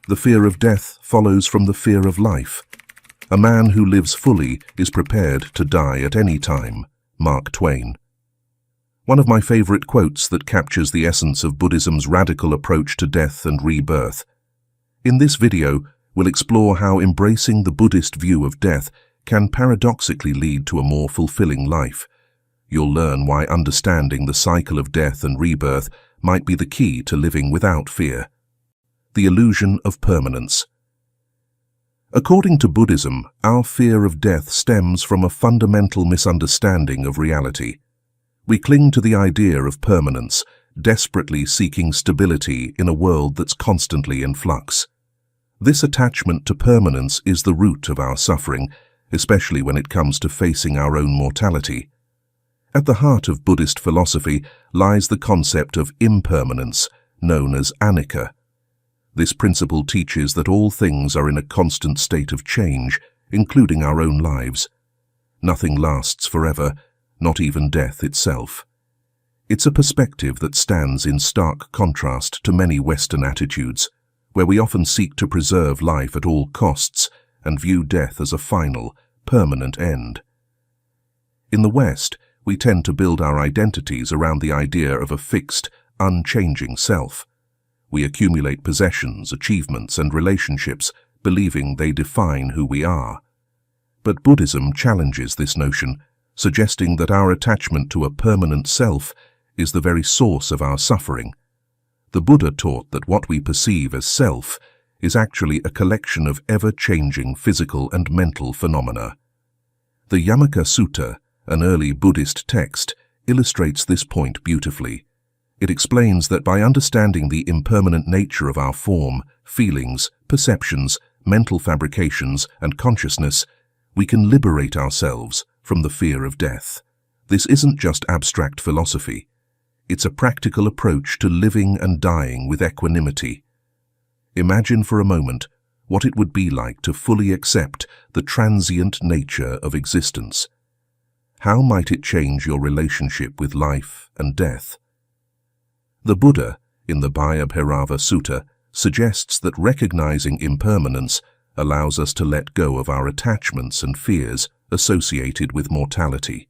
The fear of death follows from the fear of life. A man who lives fully is prepared to die at any time. Mark Twain. One of my favorite quotes that captures the essence of Buddhism's radical approach to death and rebirth. In this video, we'll explore how embracing the Buddhist view of death can paradoxically lead to a more fulfilling life. You'll learn why understanding the cycle of death and rebirth might be the key to living without fear. The illusion of permanence. According to Buddhism, our fear of death stems from a fundamental misunderstanding of reality. We cling to the idea of permanence, desperately seeking stability in a world that's constantly in flux. This attachment to permanence is the root of our suffering, especially when it comes to facing our own mortality. At the heart of Buddhist philosophy lies the concept of impermanence, known as anicca. This principle teaches that all things are in a constant state of change, including our own lives. Nothing lasts forever, not even death itself. It's a perspective that stands in stark contrast to many Western attitudes, where we often seek to preserve life at all costs and view death as a final, permanent end. In the West, we tend to build our identities around the idea of a fixed, unchanging self. We accumulate possessions, achievements, and relationships, believing they define who we are. But Buddhism challenges this notion, suggesting that our attachment to a permanent self is the very source of our suffering. The Buddha taught that what we perceive as self is actually a collection of ever-changing physical and mental phenomena. The Yamaka Sutta, an early Buddhist text, illustrates this point beautifully. It explains that by understanding the impermanent nature of our form, feelings, perceptions, mental fabrications, and consciousness, we can liberate ourselves from the fear of death. This isn't just abstract philosophy. It's a practical approach to living and dying with equanimity. Imagine for a moment what it would be like to fully accept the transient nature of existence. How might it change your relationship with life and death? The Buddha, in the Bhayabhirava Sutta, suggests that recognizing impermanence allows us to let go of our attachments and fears associated with mortality.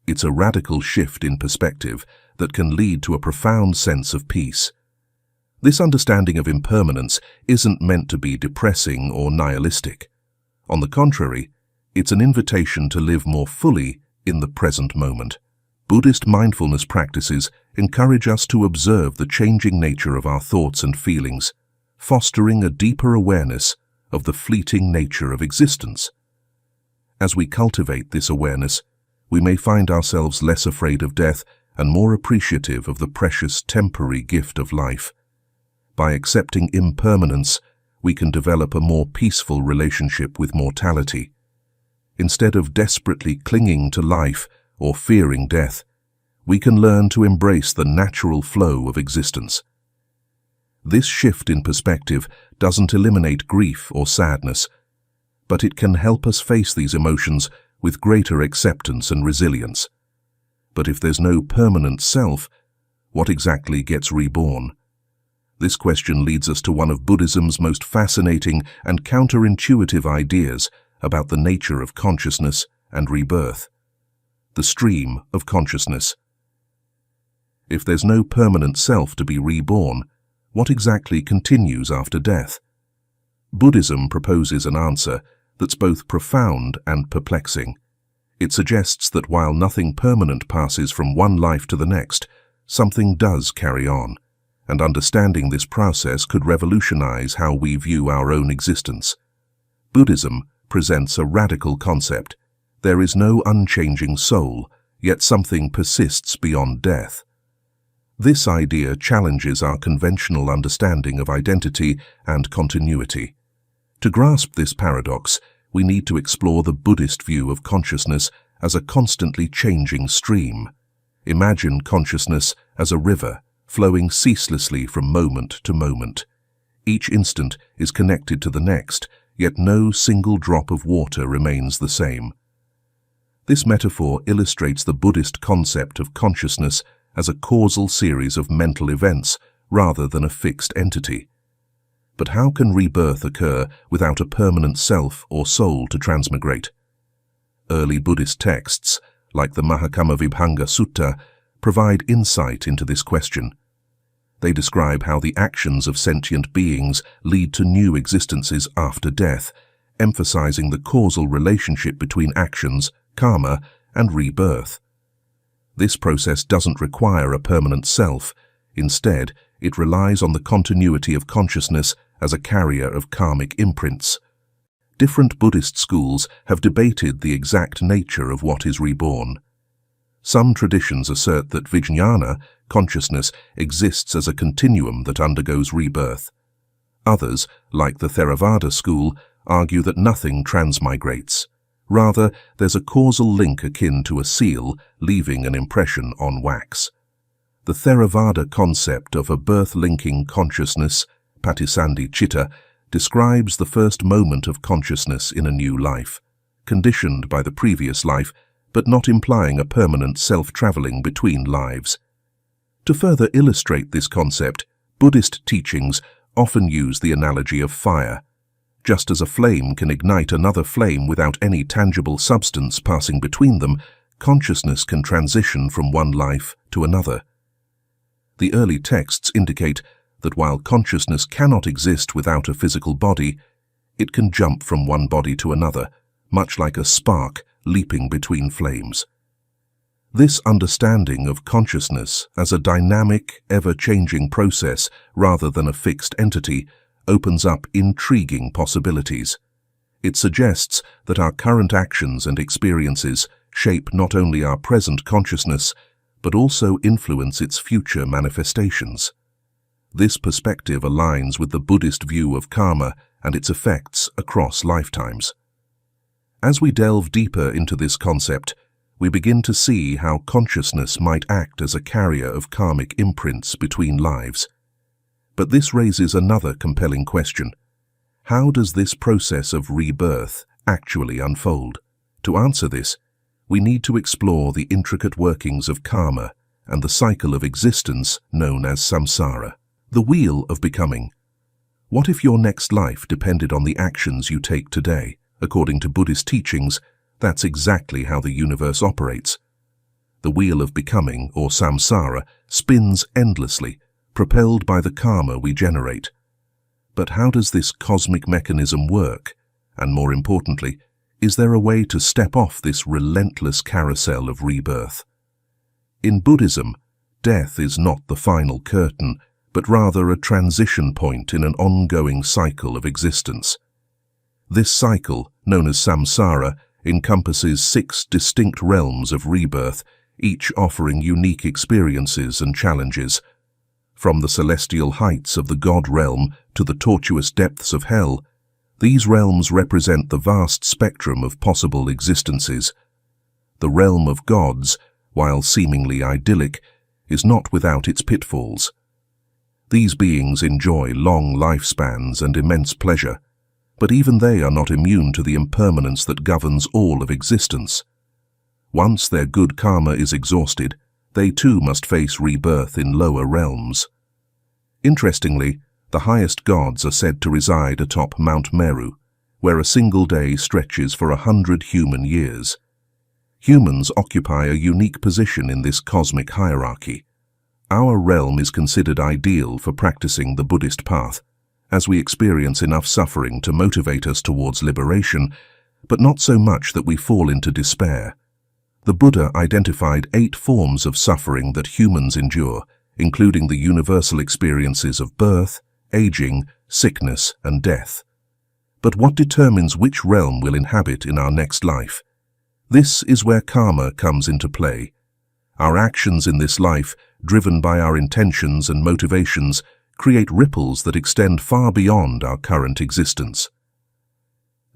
It's a radical shift in perspective that can lead to a profound sense of peace. This understanding of impermanence isn't meant to be depressing or nihilistic. On the contrary, it's an invitation to live more fully in the present moment. Buddhist mindfulness practices encourage us to observe the changing nature of our thoughts and feelings, fostering a deeper awareness of the fleeting nature of existence. As we cultivate this awareness, we may find ourselves less afraid of death and more appreciative of the precious temporary gift of life. By accepting impermanence, we can develop a more peaceful relationship with mortality. Instead of desperately clinging to life or fearing death, we can learn to embrace the natural flow of existence. This shift in perspective doesn't eliminate grief or sadness, but it can help us face these emotions with greater acceptance and resilience. But if there's no permanent self, what exactly gets reborn? This question leads us to one of Buddhism's most fascinating and counterintuitive ideas about the nature of consciousness and rebirth: the stream of consciousness. If there's no permanent self to be reborn, what exactly continues after death? Buddhism proposes an answer that's both profound and perplexing. It suggests that while nothing permanent passes from one life to the next, something does carry on, and understanding this process could revolutionize how we view our own existence. Buddhism presents a radical concept. There is no unchanging soul, yet something persists beyond death. This idea challenges our conventional understanding of identity and continuity. To grasp this paradox, we need to explore the Buddhist view of consciousness as a constantly changing stream. Imagine consciousness as a river, flowing ceaselessly from moment to moment. Each instant is connected to the next, yet no single drop of water remains the same. This metaphor illustrates the Buddhist concept of consciousness as a causal series of mental events rather than a fixed entity. But how can rebirth occur without a permanent self or soul to transmigrate? Early Buddhist texts, like the Mahakamavibhanga Sutta, provide insight into this question. They describe how the actions of sentient beings lead to new existences after death, emphasizing the causal relationship between actions, karma, and rebirth. This process doesn't require a permanent self. Instead, it relies on the continuity of consciousness as a carrier of karmic imprints. Different Buddhist schools have debated the exact nature of what is reborn. Some traditions assert that vijnana, consciousness, exists as a continuum that undergoes rebirth. Others, like the Theravada school, argue that nothing transmigrates. Rather, there's a causal link akin to a seal leaving an impression on wax. The Theravada concept of a birth-linking consciousness, patisandhi citta, describes the first moment of consciousness in a new life, conditioned by the previous life, but not implying a permanent self-traveling between lives. To further illustrate this concept, Buddhist teachings often use the analogy of fire. Just as a flame can ignite another flame without any tangible substance passing between them, consciousness can transition from one life to another. The early texts indicate that while consciousness cannot exist without a physical body, it can jump from one body to another, much like a spark leaping between flames. This understanding of consciousness as a dynamic, ever-changing process rather than a fixed entity opens up intriguing possibilities. It suggests that our current actions and experiences shape not only our present consciousness, but also influence its future manifestations. This perspective aligns with the Buddhist view of karma and its effects across lifetimes. As we delve deeper into this concept, we begin to see how consciousness might act as a carrier of karmic imprints between lives. But this raises another compelling question. How does this process of rebirth actually unfold? To answer this, we need to explore the intricate workings of karma and the cycle of existence known as samsara, the wheel of becoming. What if your next life depended on the actions you take today? According to Buddhist teachings, that's exactly how the universe operates. The wheel of becoming, or samsara, spins endlessly, propelled by the karma we generate. But how does this cosmic mechanism work? And more importantly, is there a way to step off this relentless carousel of rebirth? In Buddhism, death is not the final curtain, but rather a transition point in an ongoing cycle of existence. This cycle, known as samsara, encompasses 6 distinct realms of rebirth, each offering unique experiences and challenges. From the celestial heights of the God realm to the tortuous depths of hell, these realms represent the vast spectrum of possible existences. The realm of gods, while seemingly idyllic, is not without its pitfalls. These beings enjoy long lifespans and immense pleasure, but even they are not immune to the impermanence that governs all of existence. Once their good karma is exhausted, they too must face rebirth in lower realms. Interestingly, the highest gods are said to reside atop Mount Meru, where a single day stretches for 100 human years. Humans occupy a unique position in this cosmic hierarchy. Our realm is considered ideal for practicing the Buddhist path, as we experience enough suffering to motivate us towards liberation, but not so much that we fall into despair. The Buddha identified 8 forms of suffering that humans endure, including the universal experiences of birth, aging, sickness, and death. But what determines which realm we'll inhabit in our next life? This is where karma comes into play. Our actions in this life, driven by our intentions and motivations, create ripples that extend far beyond our current existence.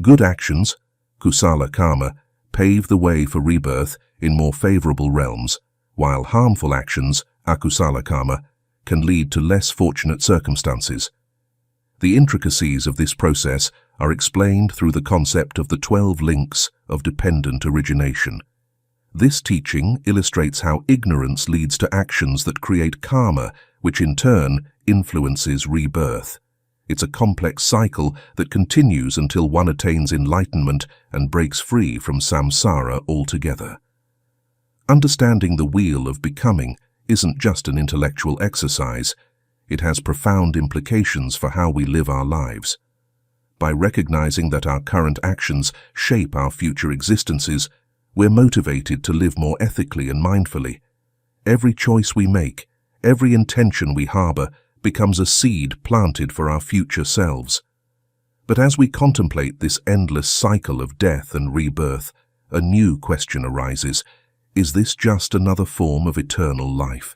Good actions, kusala karma, pave the way for rebirth in more favorable realms, while harmful actions, akusala karma, can lead to less fortunate circumstances. The intricacies of this process are explained through the concept of the 12 links of dependent origination. This teaching illustrates how ignorance leads to actions that create karma, which in turn influences rebirth. It's a complex cycle that continues until one attains enlightenment and breaks free from samsara altogether. Understanding the wheel of becoming isn't just an intellectual exercise. It has profound implications for how we live our lives. By recognizing that our current actions shape our future existences, we're motivated to live more ethically and mindfully. Every choice we make, every intention we harbor, becomes a seed planted for our future selves. But as we contemplate this endless cycle of death and rebirth, a new question arises. Is this just another form of eternal life?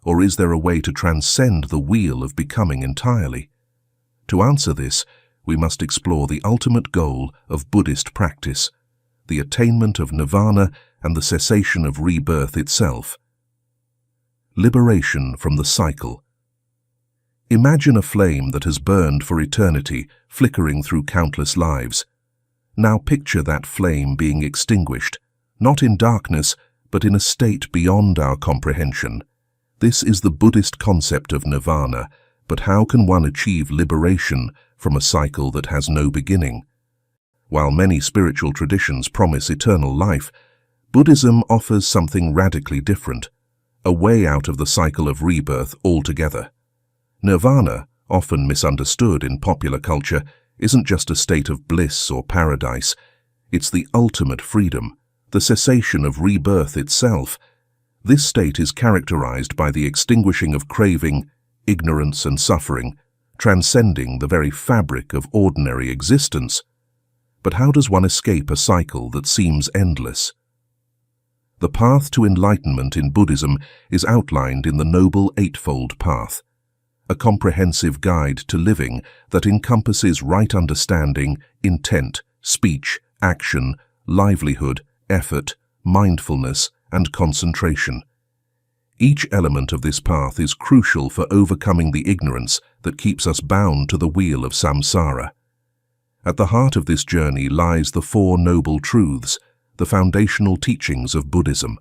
Or is there a way to transcend the wheel of becoming entirely? To answer this, we must explore the ultimate goal of Buddhist practice, the attainment of nirvana and the cessation of rebirth itself. Liberation from the cycle. Imagine a flame that has burned for eternity, flickering through countless lives. Now picture that flame being extinguished, not in darkness, but in a state beyond our comprehension. This is the Buddhist concept of nirvana, but how can one achieve liberation from a cycle that has no beginning? While many spiritual traditions promise eternal life, Buddhism offers something radically different, a way out of the cycle of rebirth altogether. Nirvana, often misunderstood in popular culture, isn't just a state of bliss or paradise. It's the ultimate freedom, the cessation of rebirth itself. This state is characterized by the extinguishing of craving, ignorance and suffering, transcending the very fabric of ordinary existence. But how does one escape a cycle that seems endless? The path to enlightenment in Buddhism is outlined in the Noble Eightfold Path, a comprehensive guide to living that encompasses right understanding, intent, speech, action, livelihood, effort, mindfulness, and concentration. Each element of this path is crucial for overcoming the ignorance that keeps us bound to the wheel of samsara. At the heart of this journey lies the Four Noble Truths, the foundational teachings of Buddhism.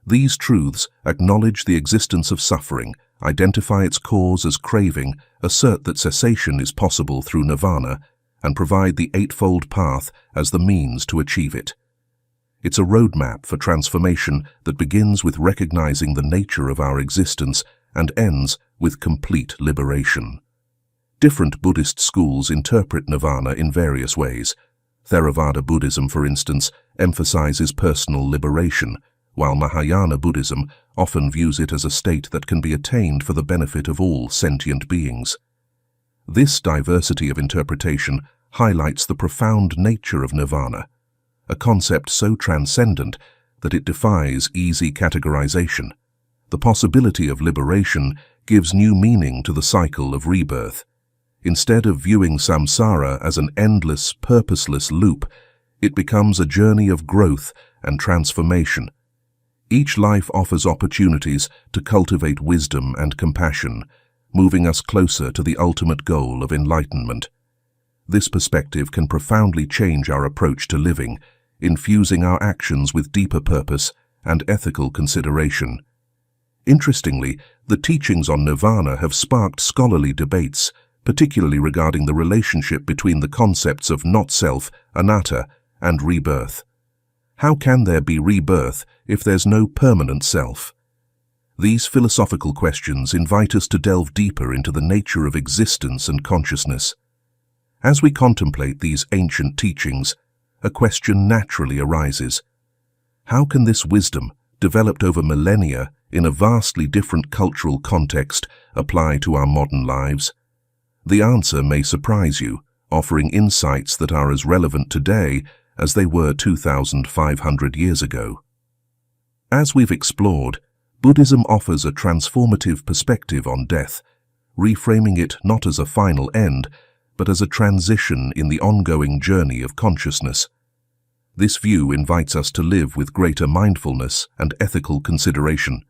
These truths acknowledge the existence of suffering, identify its cause as craving, assert that cessation is possible through nirvana, and provide the Eightfold Path as the means to achieve it. It's a roadmap for transformation that begins with recognizing the nature of our existence and ends with complete liberation. Different Buddhist schools interpret nirvana in various ways. Theravada Buddhism, for instance, emphasizes personal liberation, while Mahayana Buddhism often views it as a state that can be attained for the benefit of all sentient beings. This diversity of interpretation highlights the profound nature of nirvana, a concept so transcendent that it defies easy categorization. The possibility of liberation gives new meaning to the cycle of rebirth. Instead of viewing samsara as an endless, purposeless loop, it becomes a journey of growth and transformation. Each life offers opportunities to cultivate wisdom and compassion, moving us closer to the ultimate goal of enlightenment. This perspective can profoundly change our approach to living, infusing our actions with deeper purpose and ethical consideration. Interestingly, the teachings on nirvana have sparked scholarly debates, particularly regarding the relationship between the concepts of not-self, anatta, and rebirth. How can there be rebirth if there's no permanent self? These philosophical questions invite us to delve deeper into the nature of existence and consciousness. As we contemplate these ancient teachings, a question naturally arises. How can this wisdom, developed over millennia in a vastly different cultural context, apply to our modern lives? The answer may surprise you, offering insights that are as relevant today as they were 2,500 years ago. As we've explored, Buddhism offers a transformative perspective on death, reframing it not as a final end, but as a transition in the ongoing journey of consciousness. This view invites us to live with greater mindfulness and ethical consideration,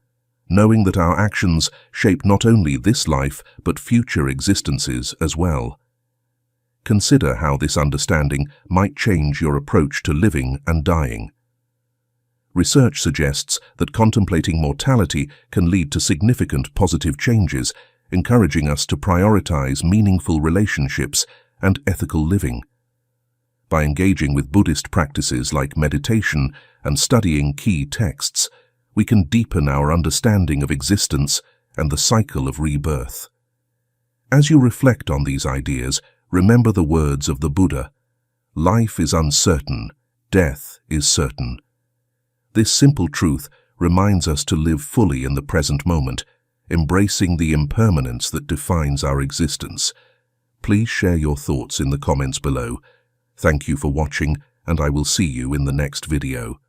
knowing that our actions shape not only this life but future existences as well. Consider how this understanding might change your approach to living and dying. Research suggests that contemplating mortality can lead to significant positive changes, encouraging us to prioritize meaningful relationships and ethical living. By engaging with Buddhist practices like meditation and studying key texts, we can deepen our understanding of existence and the cycle of rebirth. As you reflect on these ideas, remember the words of the Buddha: "Life is uncertain, death is certain." This simple truth reminds us to live fully in the present moment, embracing the impermanence that defines our existence. Please share your thoughts in the comments below. Thank you for watching, and I will see you in the next video.